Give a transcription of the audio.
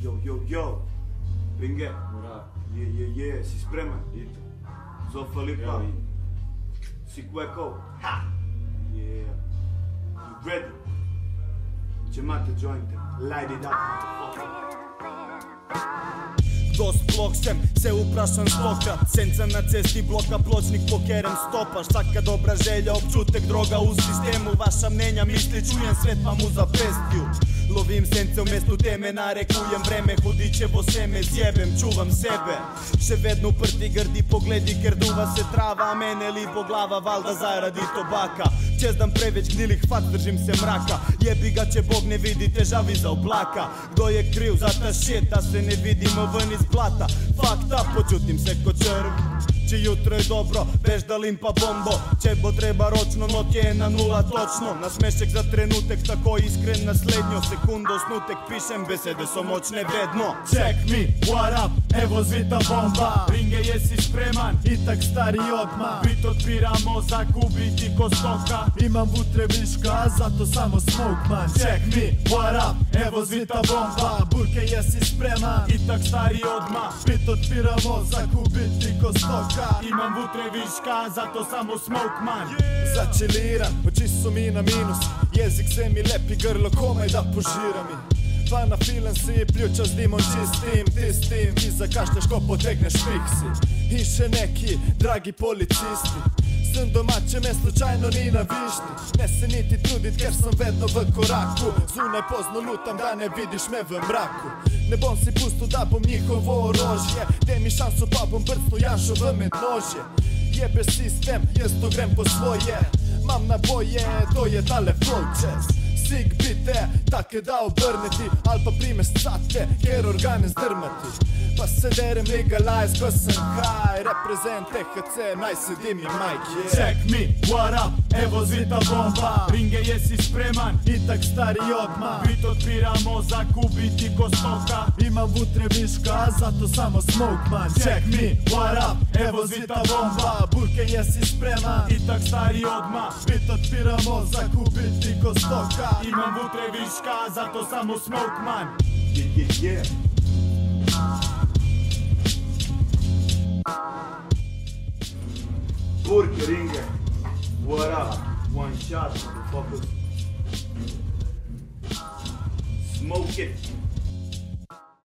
Yo, Ringe, si spreman, Zo Felipa, si Queco, yeah, you ready? Ćemate jointe, light it up, motherfucker. Dost blok sem, se uprašam stoka. Senca na cesti, bloka, pločnik, pokerem stopaš. Svaka dobra želja, občutek droga u sistemu. Vaša mnenja, misli, čujem svet pa mu zapestju. Lovim sence v mestu teme, narekujem vreme, hudičevo seme, zjebem, čuvam sebe. Še vedno prti grdi pogledi, ker duva se trava, a mene libo glava, valda zaradi tobaka. Čez dan preveč gnilih fat, držim se mraka. Jebi ga, če Bog ne vidi, težavi za oblaka. Kdo je kriv za ta shit, da se ne vidimo ven iz blata? Fucked up, počutim se ko črv. Če jutro je dobro, veš da limpa bombo. Če bo treba ročno, not je na nula točno. Nasmešek za trenutek, tako iskren naslednjo sekundo. Snutek pišem, besede so močne vedno. Check me, what up, evo zvita bomba. Ringe, jesi spreman? Itak stari odmah. Bit otpiramo, zakubiti ko stoka. Imam vutre viška, zato samo smoke man. Check me, what up, evo zvita bomba. Burke, jesi spreman? Itak stari odmah. Bit otpiramo, zakubiti ko stoka. Imam vutre viška, zato samo smoke man. Začeliram, oči su mi na minus. Jezik se mi lepi, grlo komaj da požira mi. Pa nafilan si, pljuča s dimom čistim, tistim. Ti zakašljaš ko potegneš fiksi. I še neki, dragi policisti. Sem domače, me slučajno ni na višnji. Ne se niti trudit, ker sam vedno v koraku. Zunaj pozno lutam, da ne vidiš me v mraku. Ne bom si pustil, da bom njihovo orožje. Daj mi šansu, pa bom brcnu Janšo v mednožje. Jebe sistem, jaz to grem po svoje. Mam naboje, to je tale flow jazz. Sig bite, take da obrneti. Al pa primeš cate, ker organe zdrmati. Pa se derem legalize, ko sem high. Represent THC, naj sedi mi majk, yeah. Check me, what up, evo zvita bomba. Ringe, jesi spreman? Itak stari odmah. Bit otpiramo, zakubiti ko stoka. Imam vutre viška, zato samo smoke man. Check me, what up, evo zvita bomba. Burke, jesi spreman? Itak stari odmah. Bit otpiramo, zakubiti ko stoka. Imam vutre viška, zato samo smoke man. Yeah. Burke, Ringe, what up? One shot, motherfuckers. Smoke it.